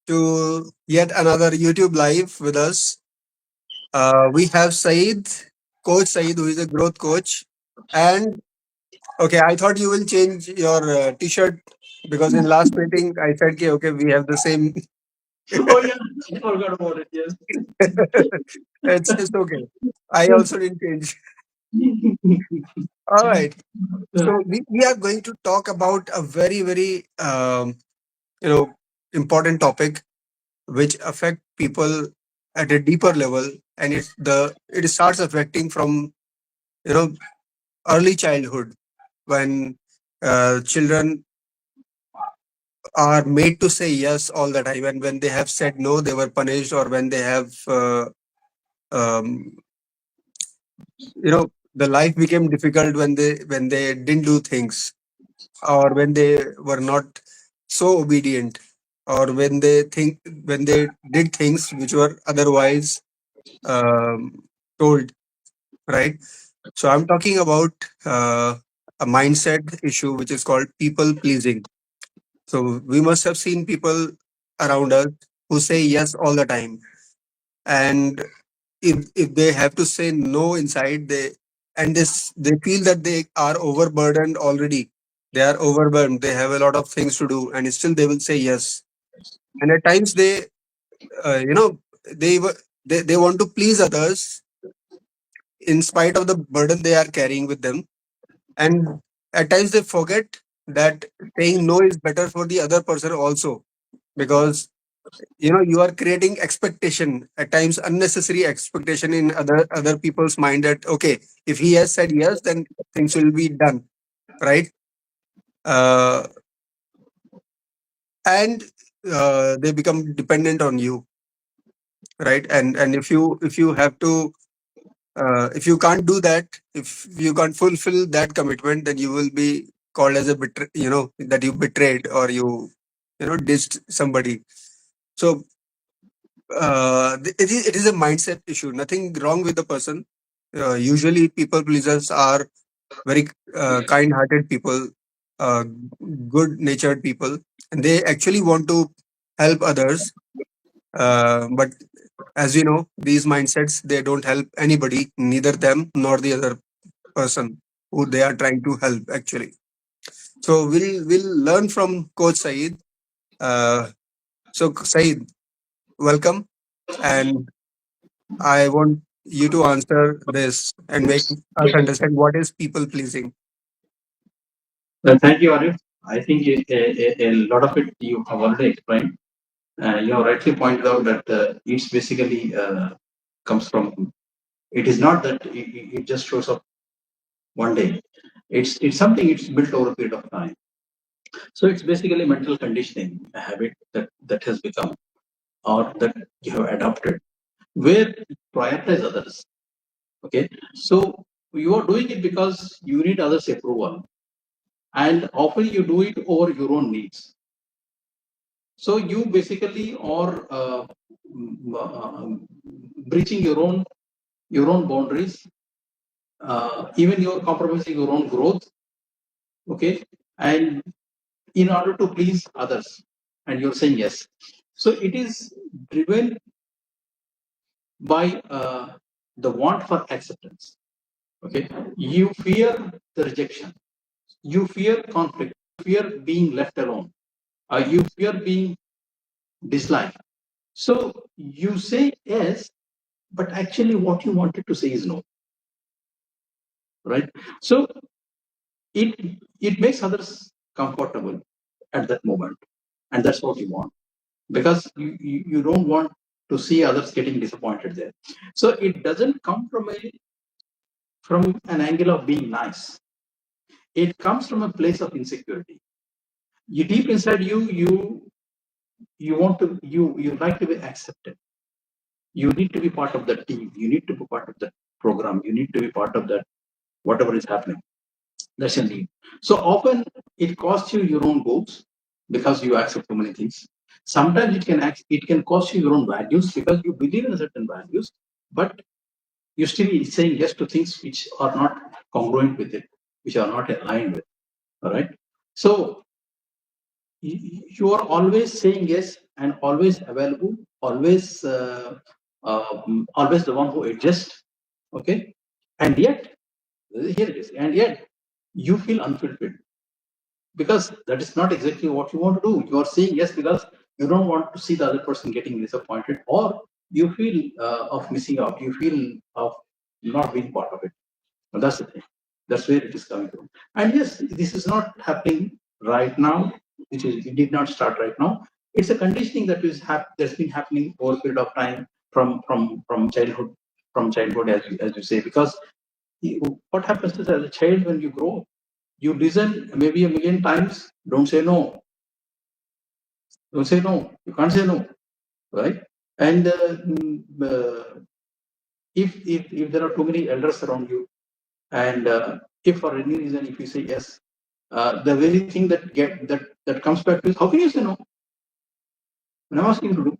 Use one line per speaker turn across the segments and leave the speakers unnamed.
to yet another YouTube live with us. We have Saeed, Coach Saeed, who is a growth coach. And okay, I thought you will change your t-shirt because in last meeting I said, okay, we have the same.
Oh yeah, I forgot about it. Yes.
It's okay. I also didn't change. All right. So we are going to talk about a very you know important topic which affect people at a deeper level, and it starts affecting from you know early childhood when children are made to say yes all the time, and when they have said no they were punished, or when they have um, the life became difficult when they didn't do things, or when they were not so obedient, or when they did things which were otherwise told, right? So I'm talking about a mindset issue which is called people pleasing. So we must have seen people around us who say yes all the time, and if they have to say no inside, they feel that they are overburdened already. They are overwhelmed. They have a lot of things to do, and still they will say yes. And at times uh, you know, they wa- they want to please others in spite of the burden they are carrying with them. And at times they forget that saying no is better for the other person also, because you are creating expectation, at times unnecessary expectation in other people's mind, that okay, if he has said yes, then things will be done, right? uh, and they become dependent on you, right? And if you have to if you can't do that, if you can't fulfill that commitment, then you will be called as a that you betrayed, or you dissed somebody. So it is a mindset issue, nothing wrong with the person. Usually people pleasers are very kind hearted people, uh, good natured people, and they actually want to help others. But as we know, these mindsets, they don't help anybody, neither them nor the other person who they are trying to help actually. So we'll learn from Coach Saeed. So Saeed, welcome, and I want you to answer this and make us understand what is people pleasing.
Well, thank you, Arif. I think a lot of it you have already explained. You have rightly pointed out that it's basically comes from. It is not that it just shows up one day. It's something it's built over a period of time. So it's basically mental conditioning, a habit that has become or that you have adopted, where you prioritize others. Okay, so you are doing it because you need others' approval, and often you do it over your own needs. So you basically are breaching your own boundaries. Even you're compromising your own growth. Okay, and in order to please others, and you're saying yes. So it is driven by the want for acceptance. Okay, you fear the rejection, you fear conflict, you fear being left alone, you fear being disliked. So you say yes, but actually what you wanted to say is no, right? So it it makes others comfortable at that moment, and that's what you want, because you don't want to see others getting disappointed there. So it doesn't come from an angle of being nice. It comes from a place of insecurity. You deep inside you want to you like to be accepted. You need to be part of the team. You need to be part of the program. You need to be part of that whatever is happening. That's a need. So often it costs you your own goals because you accept too many things. Sometimes it can cost you your own values because you believe in certain values, but you still saying yes to things which are not congruent with it, which are not aligned with. All right. So you are always saying yes and always available, always always the one who adjusts. Okay, and yet here it is, and yet you feel unfulfilled because that is not exactly what you want to do. You are saying yes because you don't want to see the other person getting disappointed, or you feel of missing out. You feel of not being part of it. And that's the thing. That's where it is coming from. And yes, this is not happening right now. It did not start right now. It's a conditioning that that's been happening over a period of time from childhood, as you say. Because what happens is, as a child, when you grow, you listen maybe a million times. Don't say no. Don't say no. You can't say no, right? And if there are too many elders around you, and if for any reason if you say yes, the very thing that comes back to is, how can you say no when I'm asking you to do?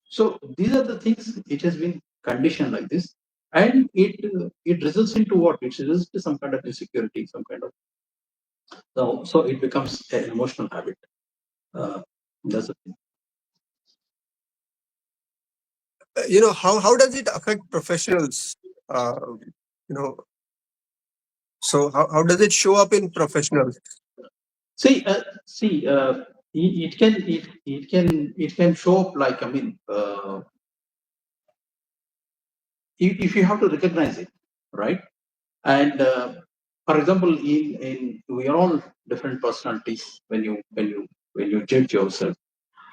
So these are the things. It has been conditioned like this, and it results into what? It results to some kind of insecurity, some kind of so it becomes an emotional habit. That's the thing.
How does it affect professionals? Uh, you know, so how does it show up in professionals?
See, it can show up like, I mean, if you have to recognize it, right? And for example, in we are all different personalities when you judge yourself.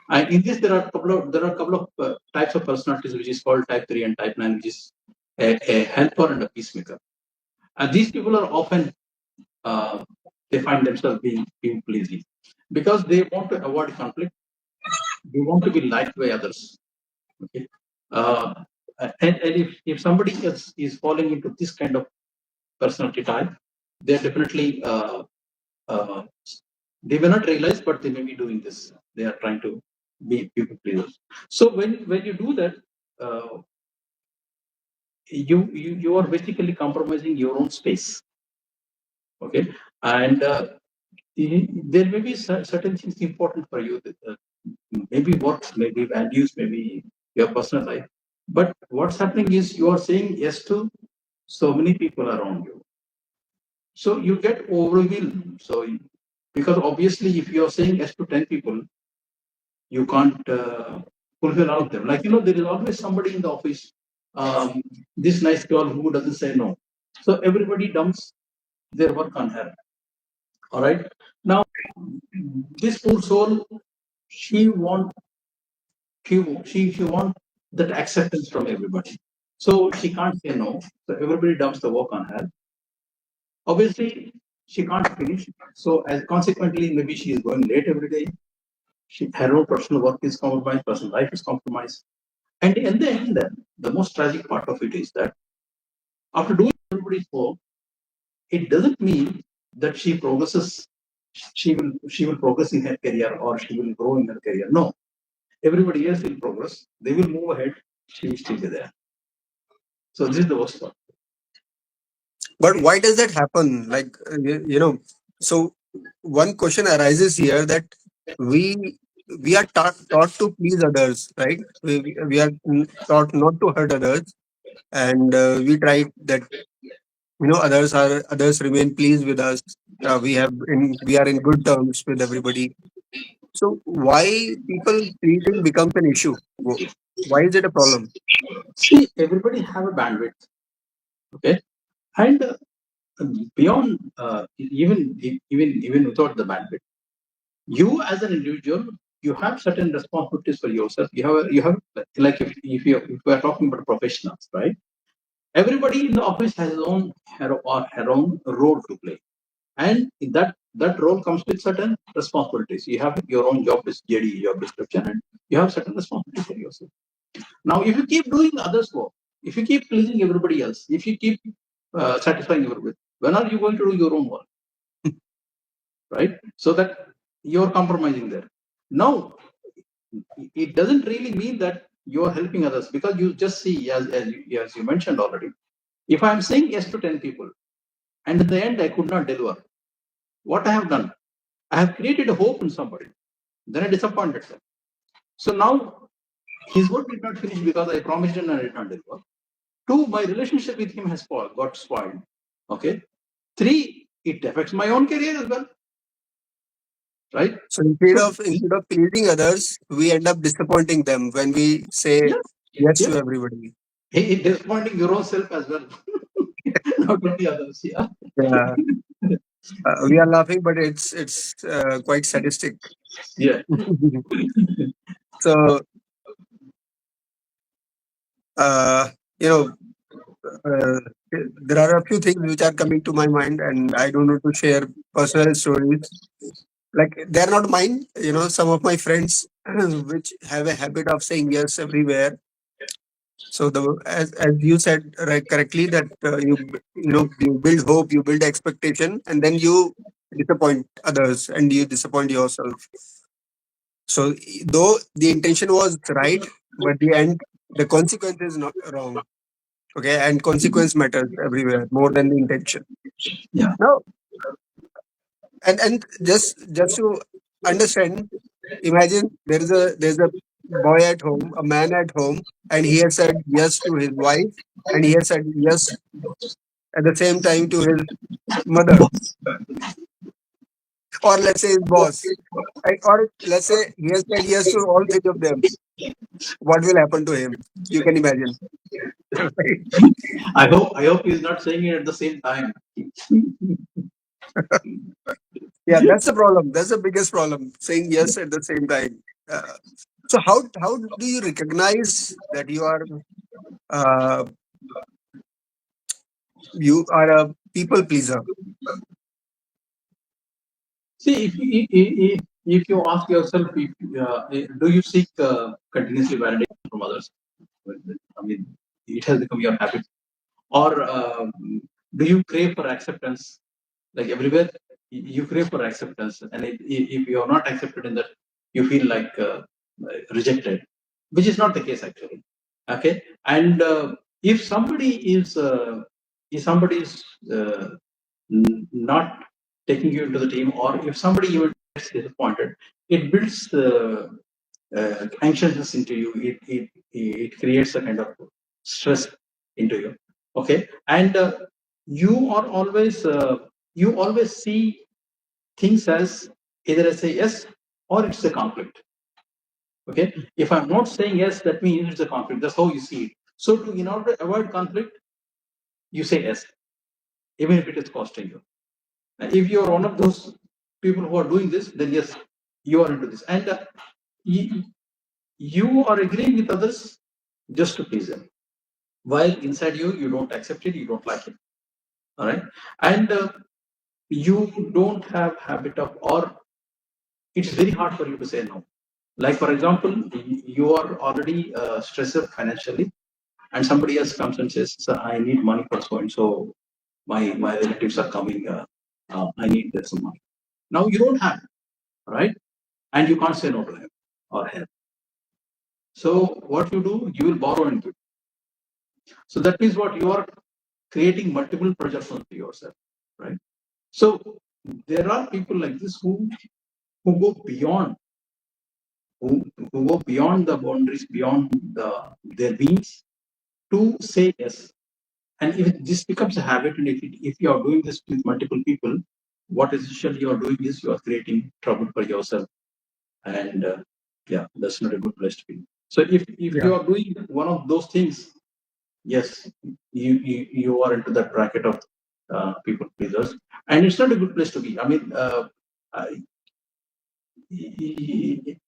And in this, there are a couple of types of personalities, which is called type 3 and type 9, which is a helper and a peacemaker. And these people are often they find themselves being pleasing because they want to avoid conflict. They want to be liked by others. Okay. Uh, and if somebody is falling into this kind of personality type, they're definitely they may not realize, but they may be doing this. They are trying to be people pleasers. So when you do that, uh, you are basically compromising your own space. Okay, and there may be certain things important for you. Maybe works, maybe values, maybe your personal life. But what's happening is you are saying yes to so many people around you. So you get overwhelmed. So because obviously, if you are saying yes to 10 people, you can't fulfill all of them. Like, there is always somebody in the office, this nice girl who doesn't say no. So everybody dumps their work on her. All right. Now, this poor soul, she want she want that acceptance from everybody. So she can't say no. So everybody dumps the work on her. Obviously, she can't finish. So as consequently, maybe she is going late every day. Her own personal work is compromised, personal life is compromised. And in the end, the most tragic part of it is that after doing everybody's work, it doesn't mean that she progresses. She will progress in her career, or she will grow in her career. No, everybody else will progress. They will move ahead. She will still be there. So this is the worst part.
But why does that happen? Like, so one question arises here that we we are taught to please others, right? We are taught not to hurt others, and we try that others remain pleased with us. We are in good terms with everybody. So why people pleasing becomes an issue? Why is it a problem?
See, everybody have a bandwidth. Okay, and beyond even without the bandwidth, you as an individual, you have certain responsibilities for yourself. You have like if we are talking about professionals, right? Everybody in the office has her own role to play, and that role comes with certain responsibilities. You have your own JD, job description, and you have certain responsibilities for yourself. Now, if you keep doing others' work, if you keep pleasing everybody else, if you keep satisfying everybody, when are you going to do your own work? Right? So that you're compromising there. Now, it doesn't really mean that you are helping others, because you just see, as you mentioned already, if I'm saying yes to 10 people and in the end I could not deliver, what I have done, I have created a hope in somebody, then I disappointed them. So now his work did not finish because I promised him and I did not deliver. Two, my relationship with him has got spoiled. Okay. Three, it affects my own career as well. Right.
So instead
So
of instead of pleasing others, we end up disappointing them when we say
yeah,
yes
yeah.
to everybody.
Disappointing your own self as well, not only others. Yeah.
Yeah, we are laughing, but it's quite sadistic.
Yeah.
So uh, you know, uh, there are a few things which are coming to my mind, and I don't know to share personal stories. Like they're not mine. Some of my friends which have a habit of saying yes everywhere. So as you said right correctly that you build hope, you build expectation, and then you disappoint others and you disappoint yourself. So though the intention was right, but the end the consequence is not wrong. Okay, and consequence matters everywhere more than the intention.
Yeah.
Now, and just to understand, imagine there's a boy at home, a man at home, and he has said yes to his wife, and he has said yes at the same time to his mother, or let's say his boss, right? Or let's say he has said yes to all three of them. What will happen to him? You can imagine. Right?
I hope he's not saying it at the same time.
Yeah, that's the problem. That's the biggest problem. Saying yes at the same time. Uh, so how do you recognize that uh, you are a people pleaser?
See, if you ask yourself, do you seek continuously validation from others? I mean, it has become your habit. Or do you crave for acceptance? Like everywhere, you crave for acceptance, and if you are not accepted in that, you feel like rejected, which is not the case actually. Okay, and if somebody is not taking you into the team, or if somebody even gets disappointed, it builds anxiousness into you. It creates a kind of stress into you. Okay, and you are always you always see things as either as a yes or it's a conflict. Okay, if I'm not saying yes, that means it's a conflict. That's how you see it. So in order to avoid conflict, you say yes, even if it is costing you. If you are one of those people who are doing this, then yes, you are into this, and you are agreeing with others just to please them, while inside you don't accept it, you don't like it. All right, and you don't have habit of, or it's very hard for you to say no. Like for example, you are already stressed financially, and somebody else comes and says, "Sir, I need money for so and so. My relatives are coming. I need some money." Now you don't have it, right? And you can't say no to him or her. So what you do, you will borrow and give. So that means what you are creating multiple pressures onto yourself, right? So there are people like this who go beyond who go beyond the boundaries, beyond their means to say yes. And if this becomes a habit, and if you are doing this with multiple people, what essentially you are doing is you are creating trouble for yourself, and yeah, that's not a good place to be. So if
Yeah.
you are doing one of those things, yes, you are into that bracket of people pleasers, and it's not a good place to be. I mean,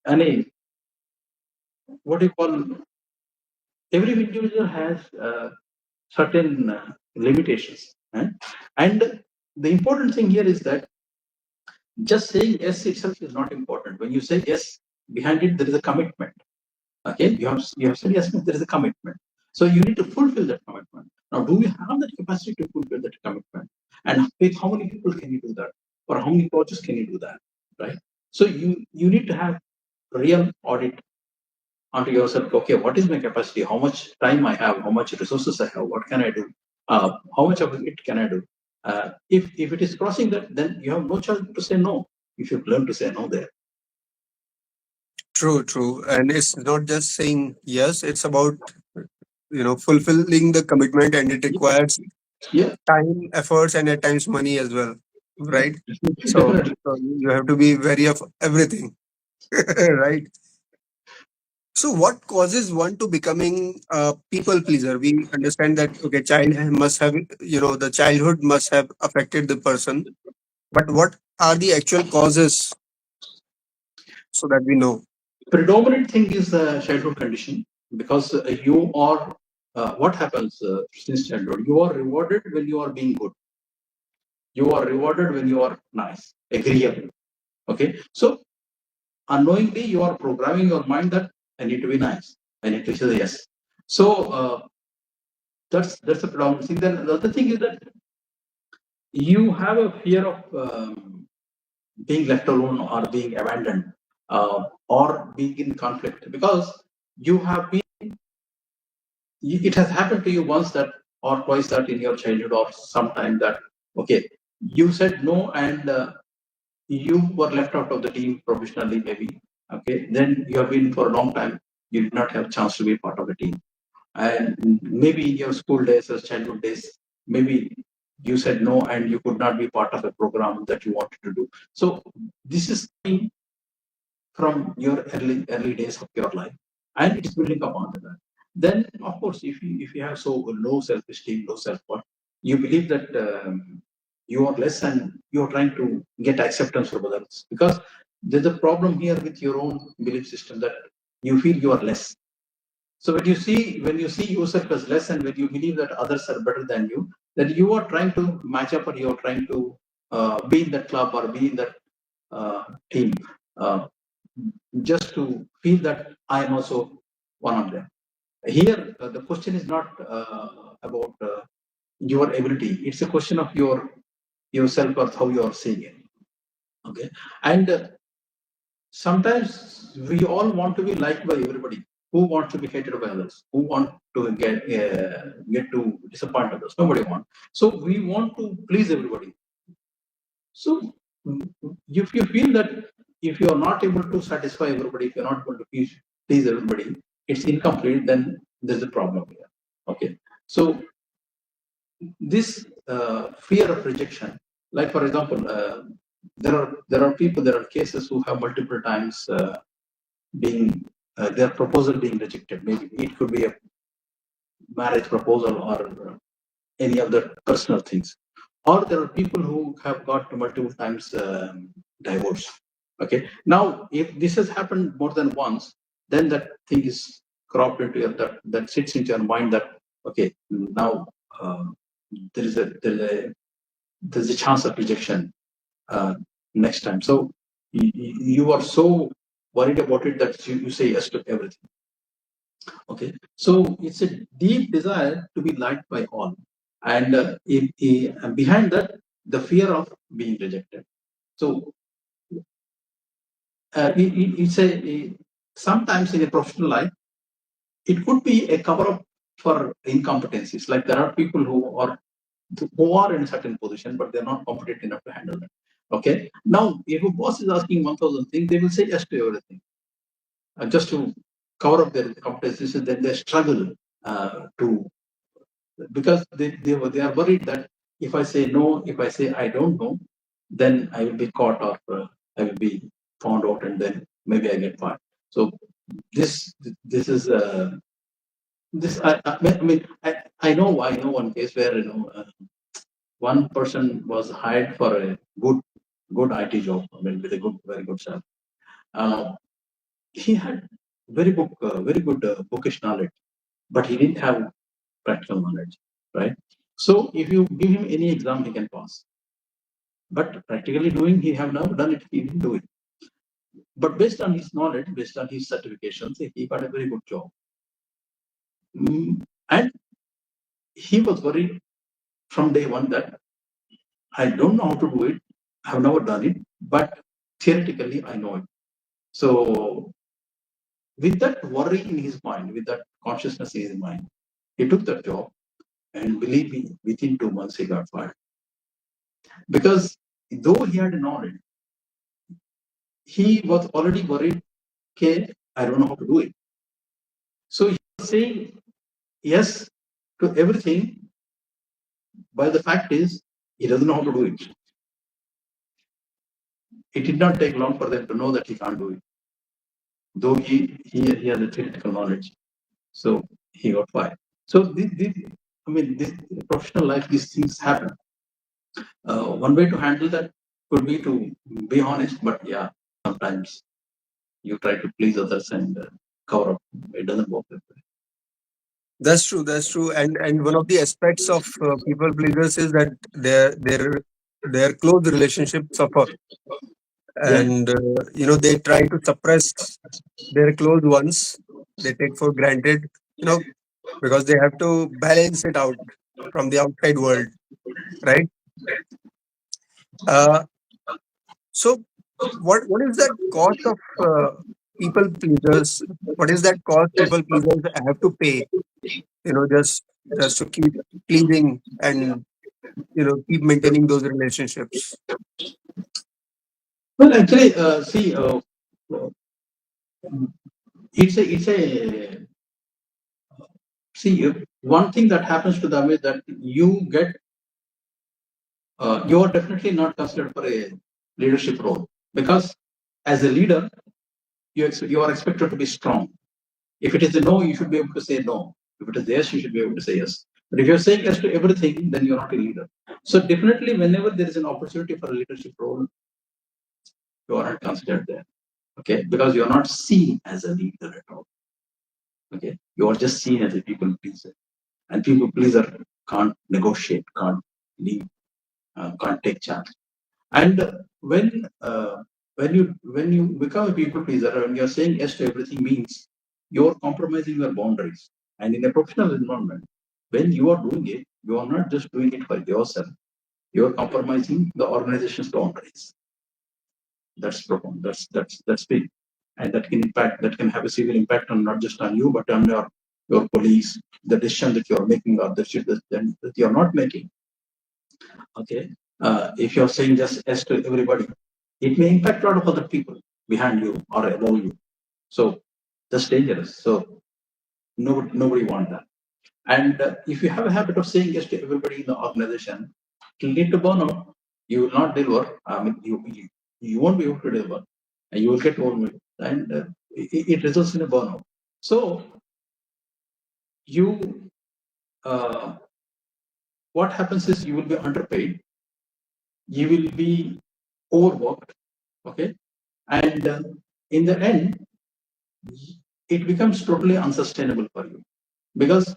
Ane, what do you call? Every individual has certain limitations, eh? And the important thing here is that just saying yes itself is not important. When you say yes, behind it there is a commitment. Okay, you have said yes, but there is a commitment. So you need to fulfill that commitment. Now, do you have that capacity to fulfill that commitment? And with how many people can you do that? Or how many projects can you do that? Right. So you need to have real audit onto yourself. Okay, what is my capacity? How much time I have? How much resources I have? What can I do? How much of it can I do? If it is crossing that, then you have no choice to say no. You should learn to say no there.
True, true. And it's not just saying yes, it's about, fulfilling the commitment, and it
Yeah,
requires
yeah,
time, efforts, and at times money as well. Right? So,
definitely.
so you have to be wary of everything. Right? So, what causes one to becoming a people pleaser? We understand that, okay, the childhood must have affected the person. But what are the actual causes so that we know?
Predominant thing is the childhood condition, because you are what happens since childhood. You are rewarded when you are being good. You are rewarded when you are nice, agreeable. Okay, so unknowingly you are programming your mind that I need to be nice. I need to say yes. So that's the predominant thing. Then the other thing is that you have a fear of being left alone or being abandoned, or being in conflict, because you have been it has happened to you once that, or twice that, in your childhood or sometime that, okay, you said no, and you were left out of the team professionally, maybe. Okay, then you have been for a long time, you did not have a chance to be part of the team, and maybe in your school days or childhood days, maybe you said no and you could not be part of a program that you wanted to do. So this is from your early days of your life, and it is building upon that. Then of course, if you have so low self-esteem, low self-worth, you believe that you are less, and you are trying to get acceptance from others, because there's a problem here with your own belief system, that you feel you are less. So when you see yourself as less, and when you believe that others are better than you, that you are trying to match up, or you are trying to be in that club or be in that team, uh, just to feel that I am also one of them. Here, the question is not about your ability; it's a question of yourself, or how you are seeing it. Okay, and sometimes we all want to be liked by everybody. Who wants to be hated by others? Who want to get to disappoint others? Nobody wants. So we want to please everybody. So if you feel that if you are not able to satisfy everybody, if you're not able to please everybody, it's incomplete, then there's a problem here. Okay. So this fear of rejection, like for example, there are people, there are cases who have multiple times being their proposal being rejected. Maybe it could be a marriage proposal, or any other personal things. Or there are people who have got multiple times divorce. Okay. Now, if this has happened more than once, then that thing is cropped into your, that sits into your mind, that okay, now there is a chance of rejection next time. So you are so worried about it that you say yes to everything. Okay, so it's a deep desire to be liked by all, and behind that, the fear of being rejected. So sometimes in a professional life, it could be a cover up for incompetencies. Like there are people who are in a certain position, but they're not competent enough to handle it. Okay, now if a boss is asking 1,000 things, they will say yes to everything, just to cover up their competencies, and then they struggle to, because they are worried that if I say no, if I say I don't know, then I will be caught, or I will be found out, and then maybe I get fired. So this is this I know one case where one person was hired for a good IT job. I mean, with a very good salary. Uh, he had very good bookish knowledge, but he didn't have practical knowledge, right? So if you give him any exam, he can pass. But practically doing, he have never done it. He didn't do it. But based on his knowledge, based on his certifications, he got a very good job. And he was worried from day one that I don't know how to do it. I have never done it, but theoretically I know it. So with that worry in his mind, with that consciousness in his mind, he took that job, and believe me, within 2 months he got fired. Because though he had knowledge, he was already worried, okay, I don't know how to do it. So he's saying yes to everything, but the fact is he doesn't know how to do it. It did not take long for them to know that he can't do it, though he has a theoretical knowledge. So he got fired. So this professional life, these things happen. One way to handle that could be to be honest, but yeah, sometimes you try to please others and cover up. It doesn't work that way.
That's true. That's true. And one of the aspects of people pleasers is that their close relationships suffer,
Yeah.
and they try to suppress their close ones. They take for granted, you know, because they have to balance it out from the outside world, right? Uh, so, what is that cost of people pleasers? What is that cost people pleasers have to pay? Just to keep pleasing and keep maintaining those relationships.
Well, actually, see, it's a see one thing that happens to them is that you are definitely not considered for a leadership role because as a leader you are expected to be strong. If it is a no, you should be able to say no. If it is yes, you should be able to say yes. But if you're saying yes to everything, then you're not a leader. So definitely, whenever there is an opportunity for a leadership role, you are not considered there. Okay, because you're not seen as a leader at all. Okay, you are just seen as a people pleaser, and people pleaser can't negotiate, can't leave, can't take charge. And when you become a people pleaser, when you're saying yes to everything, means you're compromising your boundaries. And in a professional environment, when you are doing it, you are not just doing it for yourself. You're compromising the organization's boundaries. That's profound. That's big, and that can have a severe impact on not just on you, but on your police, the decision that you're making or the decision that you're not making. Okay, if you're saying just yes to everybody, it may impact a lot of other people behind you or above you. So that's dangerous. So nobody want that. And if you have a habit of saying yes to everybody in the organization, it will lead to burnout. You will not deliver. I mean, you won't be able to deliver, and you will get overwhelmed, and it results in a burnout. So you, what happens is you will be underpaid, you will be overworked, okay, and in the end, it becomes totally unsustainable for you because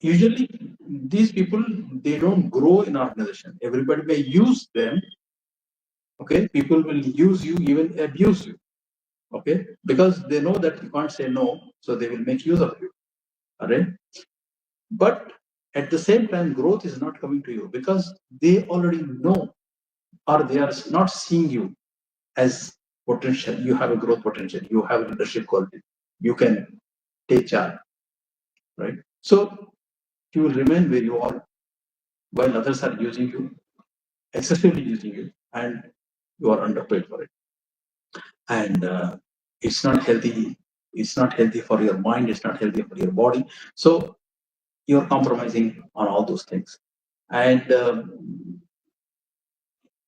usually these people they don't grow in organization. Everybody may use them. Okay, people will use you, even abuse you. Okay, because they know that you can't say no, so they will make use of you. All right, but at the same time, growth is not coming to you because they already know or they are not seeing you as potential. You have a growth potential. You have a leadership quality. You can take charge. Right. So you will remain where you are while others are using you, excessively using you, and you are underpaid for it. And it's not healthy. It's not healthy for your mind. It's not healthy for your body. So you're compromising on all those things. And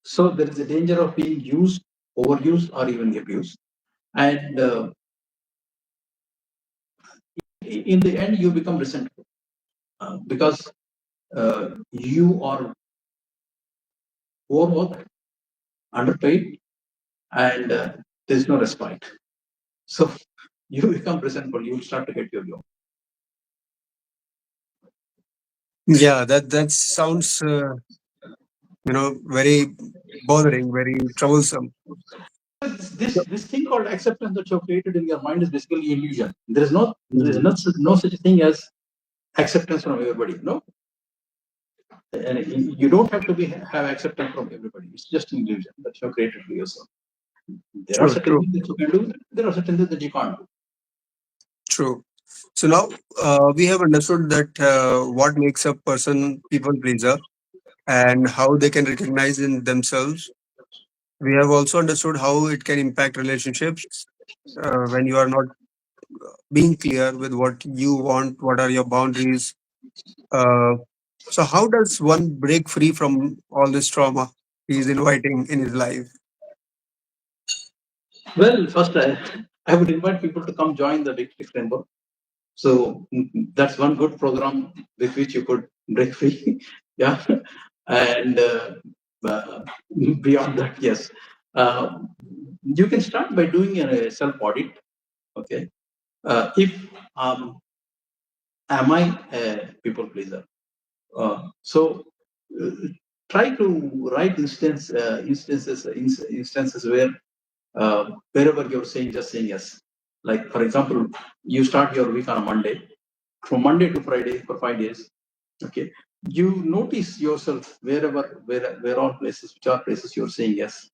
so there is a danger of being used, overused, or even abused. And in the end, you become resentful because you are overworked, underpaid, and there's no respite. So you become resentful. You will start to hate your job.
Yeah, that sounds very bothering, very troublesome.
This thing called acceptance that you've created in your mind is basically illusion. There is no such thing as acceptance from everybody. No, and you don't have to have acceptance from everybody. It's just an illusion that you've created for yourself. There are
True,
certain
true,
things that you can do. There are certain things that you can't do.
true. So now we have understood that what makes a person people pleaser and how they can recognize in themselves. We have also understood how it can impact relationships. when you are not being clear with what you want, what are your boundaries. Uh, so, how does one break free from all this trauma he's inviting in his life?
Well, first, I would invite people to come join the Victory Framework. So that's one good program with which you could break free. Yeah. And uh, beyond that, yes. Uh, you can start by doing a self audit. Okay. If am I a people pleaser? So uh, try to write instances where wherever you're saying just saying yes. Like for example, you start your week on a Monday, from Monday to Friday for 5 days. Okay, you notice yourself where all places, which are places you're saying yes,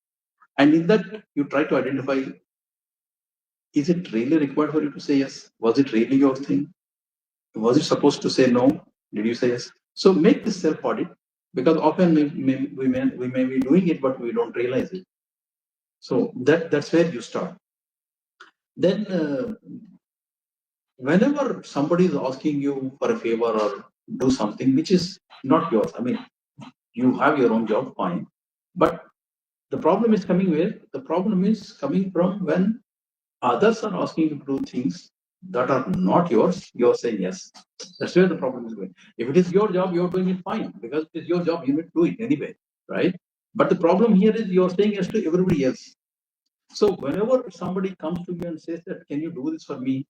and in that you try to identify: is it really required for you to say yes? Was it really your thing? Was it supposed to say no? Did you say yes? So make this self audit, because often we may be doing it, but we don't realize it. So that's where you start. Then, whenever somebody is asking you for a favor or do something which is not yours, I mean, you have your own job, fine. But the problem is coming where? The problem is coming from when others are asking you to do things that are not yours, you're saying yes. That's where the problem is going. If it is your job, you're doing it fine, because it is your job, you need to do it anyway, right? But the problem here is you're saying yes to everybody else. So whenever somebody comes to you and says that, can you do this for me?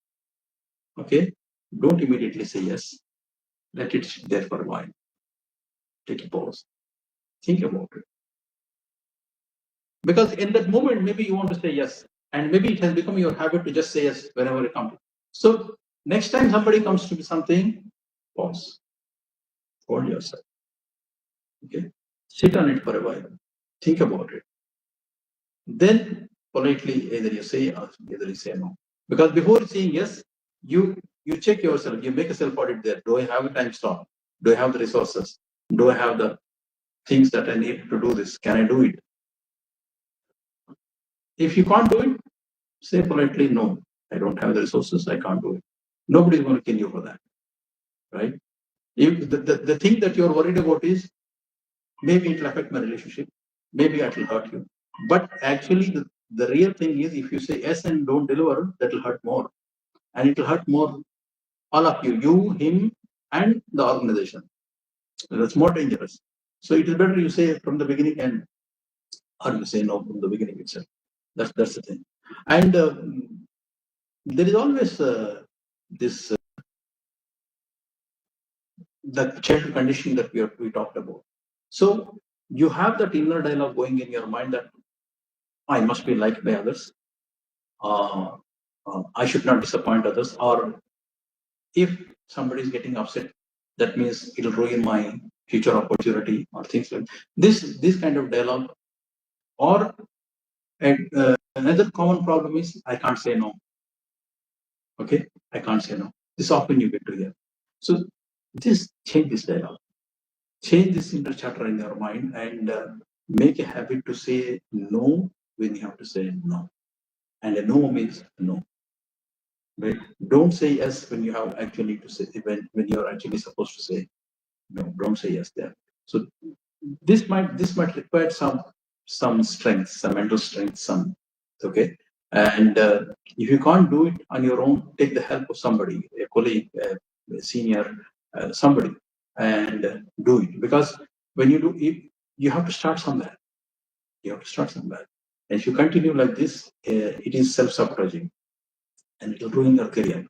Okay, don't immediately say yes. Let it sit there for a while. Take a pause. Think about it. Because in that moment, maybe you want to say yes. And maybe it has become your habit to just say yes whenever it comes. So next time somebody comes to something, pause. Hold yourself. Okay. Sit on it for a while. Think about it. Then politely either you say or either you say no. Because before saying yes, you check yourself, you make a self audit there. Do I have a time slot? Do I have the resources? Do I have the things that I need to do this? Can I do it? If you can't do it, say politely, no, I don't have the resources, I can't do it. Nobody's going to kill you for that, right? If the thing that you're worried about is maybe it will affect my relationship, maybe it will hurt you. But actually, the real thing is if you say yes and don't deliver, that will hurt more. And it will hurt more all of you, him, and the organization. That's more dangerous. So it is better you say from the beginning, and or you say no from the beginning itself. That's the thing. And there is always this the child conditioning that we talked about. So you have that inner dialogue going in your mind that I must be liked by others. Uh, I should not disappoint others. Or if somebody is getting upset, that means it'll ruin my future opportunity or things like this. This kind of dialogue. Or another common problem is I can't say no. Okay, I can't say no. This often you get to hear. So this change this dialogue. Change this inner chatter in your mind, and make a habit to say no when you have to say no. And a no means no. Right? Don't say yes when you have actually to say when you're actually supposed to say no. Don't say yes there. So this might require some strength, some mental strength, some okay. And if you can't do it on your own, take the help of somebody, a colleague, a senior, somebody, and do it. Because when you do it, you have to start somewhere. You have to start somewhere. And if you continue like this, it is self-sabotaging, and it will ruin your career.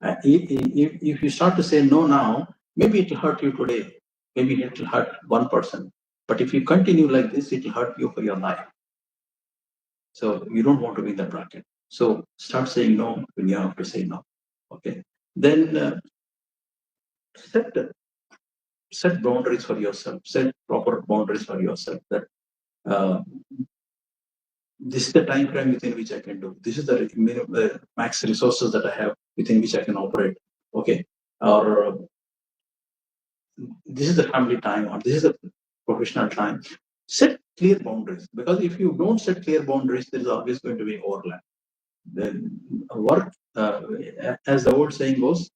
If you start to say no now, maybe it will hurt you today. Maybe it will hurt one person. But if you continue like this, it will hurt you for your life. So you don't want to be in that bracket. So start saying no when you have to say no. Okay. Then set set boundaries for yourself. Set proper boundaries for yourself. That uh, this is the time frame within which I can do. This is the max resources that I have within which I can operate. Okay. Or this is the family time, or this is the professional time. Set clear boundaries, because if you don't set clear boundaries, there is always going to be overlap. The work, as the old saying goes,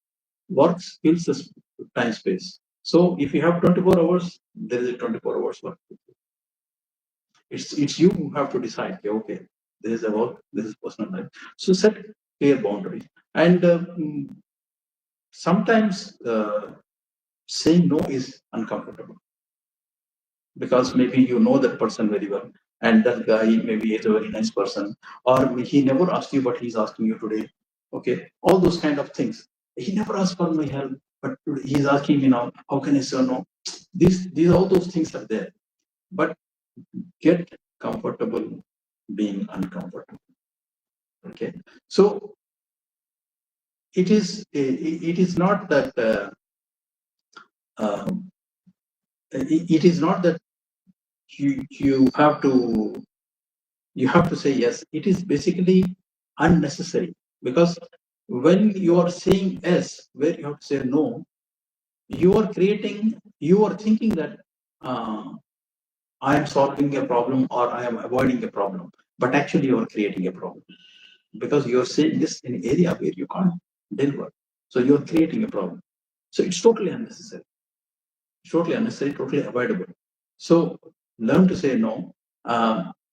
work fills the time space. So if you have 24 hours, there is a 24 hours work. It's you who have to decide. Okay, this is a work, this is personal life. So set clear boundaries. And sometimes saying no is uncomfortable because maybe you know that person very well, and that guy maybe is a very nice person, or he never asked you, but he's asking you today. Okay, all those kind of things. He never asked for my help, but he's asking me now. How can I say no? These all those things are there, but get comfortable being uncomfortable. Okay, so it is not that um, it is not that you have to say yes. It is basically unnecessary, because when you are saying yes where you have to say no, you are thinking that uh, I am solving a problem or I am avoiding a problem, but actually you are creating a problem because you are saying this in an area where you can't deliver. So you are creating a problem. So it's totally unnecessary. It's totally unnecessary, totally avoidable. So learn to say no.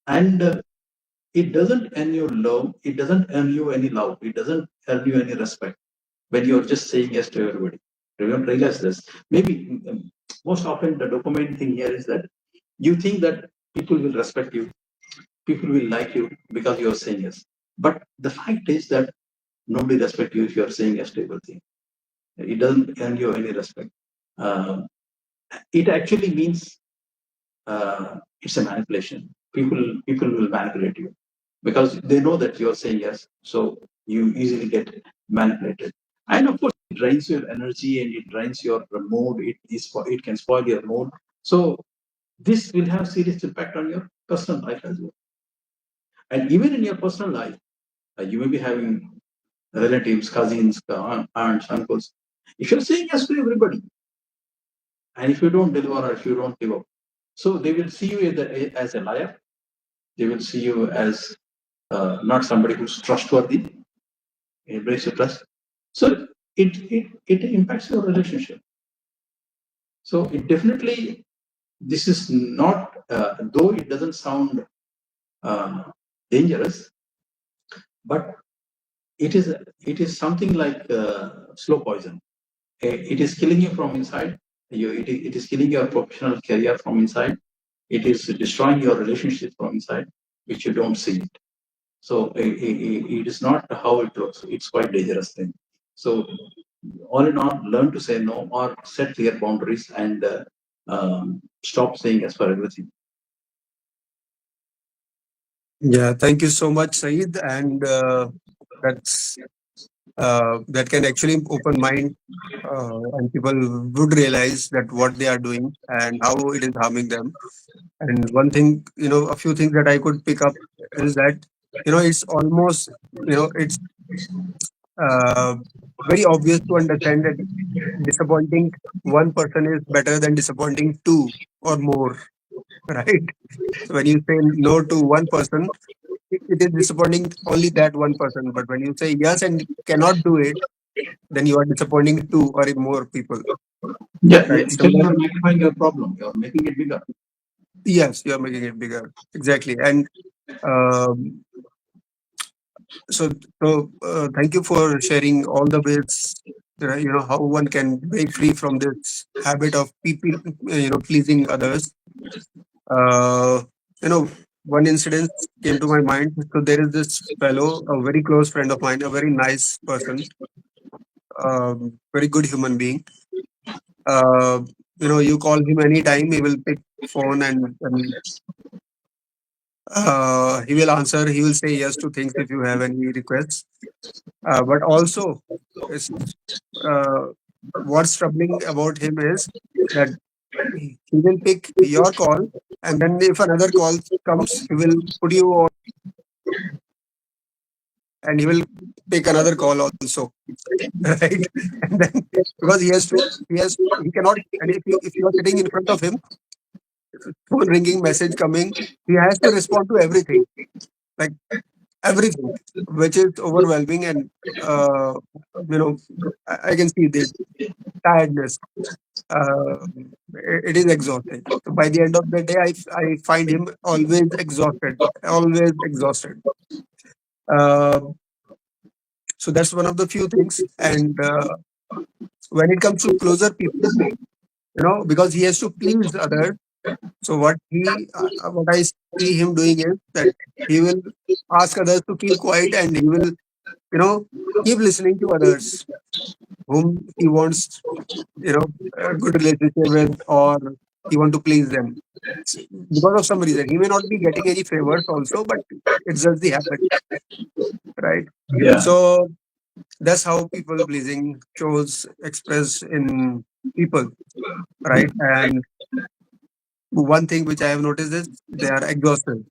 And it doesn't earn you love, it doesn't earn you any love, it doesn't earn you any respect when you're just saying yes to everybody. Realize this. Maybe most often the dopamine thing here is that you think that people will respect you, people will like you because you're saying yes. But the fact is that nobody respects you if you're saying yes to everything. It doesn't earn you any respect. Um, it actually means it's a manipulation. People will manipulate you because they know that you're saying yes, so you easily get manipulated. And of course, it drains your energy and it drains your mood. It can spoil your mood. So this will have serious impact on your personal life as well. And even in your personal life, you may be having relatives, cousins, aunts, uncles. If you're saying yes to everybody, and if you don't deliver or if you don't give up, so they will see you as a liar. They will see you as not somebody who's trustworthy. It breaks your trust. So it impacts your relationship. So it definitely, this is not, though it doesn't sound uh, dangerous, but it is something like slow poison. It is killing you from inside. It is killing your professional career from inside. It is destroying your relationship from inside, which you don't see it. So it is not how it looks. It's quite dangerous thing. So all in all, learn to say no or set clear boundaries and stop saying yes for everything.
Yeah, thank you so much, Saeed. And that's that can actually open mind, and people would realize that what they are doing and how it is harming them. And one thing, a few things that I could pick up is that, it's almost, it's uh, very obvious to understand that disappointing one person is better than disappointing two or more, right? So when you say no to one person, it is disappointing only that one person. But when you say yes and cannot do it, then you are disappointing two or more people,
Yeah, yeah.
right?
Actually,
Similar,
you're magnifying your problem. You're making it bigger.
yes, you are making it bigger. Exactly. And um, so, thank you for sharing all the ways, how one can break free from this habit of people, pleasing others. Uh, you know, One incident came to my mind. So there is this fellow, a very close friend of mine, a very nice person, very good human being. Uh, you call him anytime, he will pick phone and he will answer. He will say yes to things if you have any requests. But also, it's, uh, what's troubling about him is that he will pick your call, and then if another call comes, he will put you on, and he will take another call also, right? And then because he cannot, and if you are sitting in front of him, phone ringing, message coming, he has to respond to everything. Like everything, which is overwhelming. And uh, I can see the tiredness. uh, it is exhausting. So by the end of the day, I find him always exhausted, always exhausted. uh, so that's one of the few things. And when it comes to closer people, because he has to please others. So what I see him doing is that he will ask others to keep quiet, and he will, keep listening to others whom he wants, you know, a good relationship with, or he want to please them. Because of some reason, he may not be getting any favors also, but it's just the habit, right?
Yeah.
So that's how people pleasing shows express in people, right? And one thing which I have noticed is they are exhausted.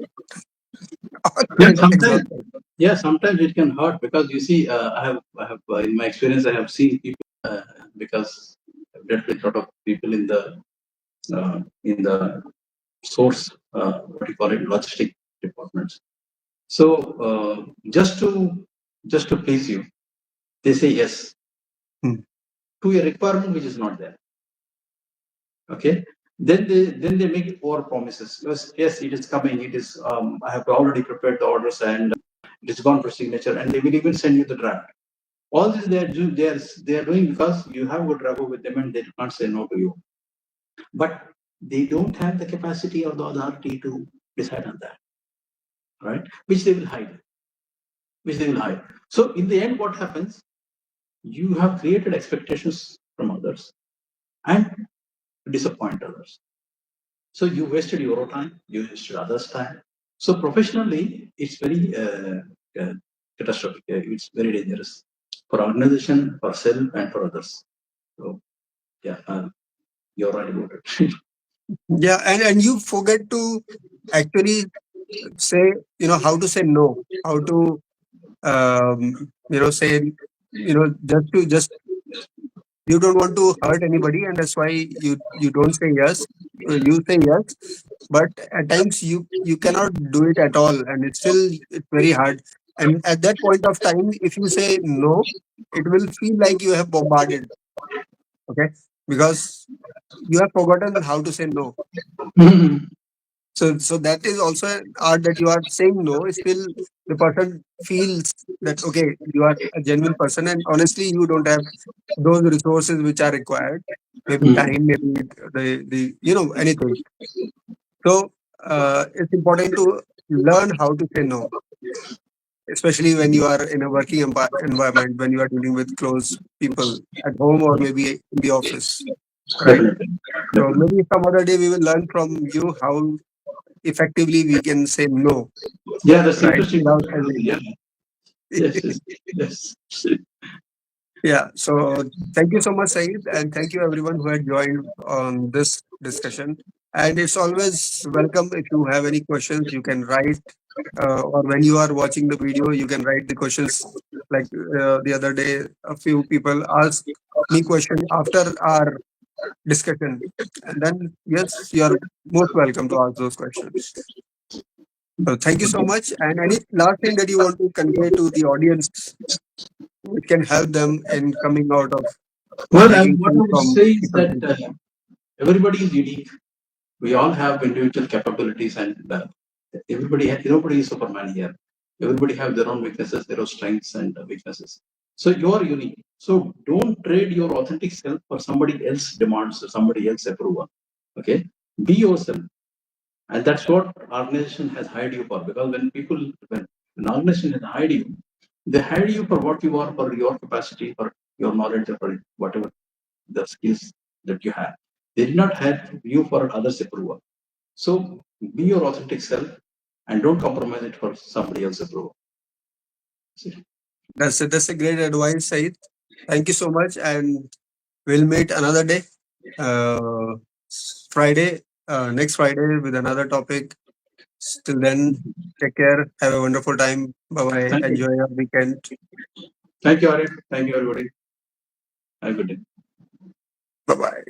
Yeah,
Always
sometimes.
exhausted.
Yeah, sometimes it can hurt because you see, I have in my experience, I have seen people because I've dealt with a lot of people in the source, what you call it, logistic departments. So just to please you, they say yes
Hmm.
to a requirement which is not there. Okay, then they make over promises. Yes, it is coming. It is. I have already prepared the orders and it is gone for signature, and they will even send you the draft. All this they are doing because you have good rapport with them and they can't say no to you. But they don't have the capacity or the authority to decide on that, right? Which they will hide. Which they will hide. So in the end, what happens? You have created expectations from others and disappoint others. So you wasted your time, you wasted others' time. So professionally, it's very catastrophic. It's very dangerous for organization, for self, and for others. So yeah, you're right about it.
Yeah, and you forget to actually say, how to say no, how to, say, just you don't want to hurt anybody, and that's why you don't say yes. You say yes, but at times you cannot do it at all, and it's very hard. And at that point of time, if you say no, it will feel like you have bombarded. Okay, because you have forgotten how to say no. So that is also an art, that you are saying no. Still, the person feels that okay, you are a genuine person, and honestly, you don't have those resources which are required. Maybe time, maybe the anything. So it's important to learn how to say no, especially when you are in a working environment, when you are dealing with close people at home or maybe in the office, right?
Definitely,
So
definitely.
maybe some other day we will learn from you how effectively we can say no,
Yeah, that's
right?
interesting.
Without
Yeah.
hesitation.
Yes, yes, yes.
Yeah. So thank you so much, Saeed, and thank you everyone who had joined on this discussion. And it's always welcome if you have any questions, you can write, or when you are watching the video, you can write the questions. Like the other day, a few people asked me question after our discussion, and then yes, you are most welcome to ask those questions. So thank you so much. And any last thing that you want to convey to the audience, which can help them in coming out of or
Well,
making
what I
sense
would
from
say is
people
that
pleasing.
everybody is unique. We all have individual capabilities, and nobody is Superman here. Everybody have their own weaknesses, their own strengths and weaknesses. So you are unique. So don't trade your authentic self for somebody else demands or somebody else approval. Okay, be yourself, and that's what organization has hired you for. Because when an organization has hired you, they hire you for what you are, for your capacity, for your knowledge, or for whatever the skills that you have. They did not hire you for others' approval. So be your authentic self and don't compromise it for somebody else's approval. See?
That's a great advice, Said. Thank you so much, and we'll meet another day, uh, Friday, next Friday with another topic. Till then, take care. Have a wonderful time. Bye bye.
Thank you.
Enjoy your weekend.
Thank you, Arif. Thank you, everybody. Have a good day.
Bye bye.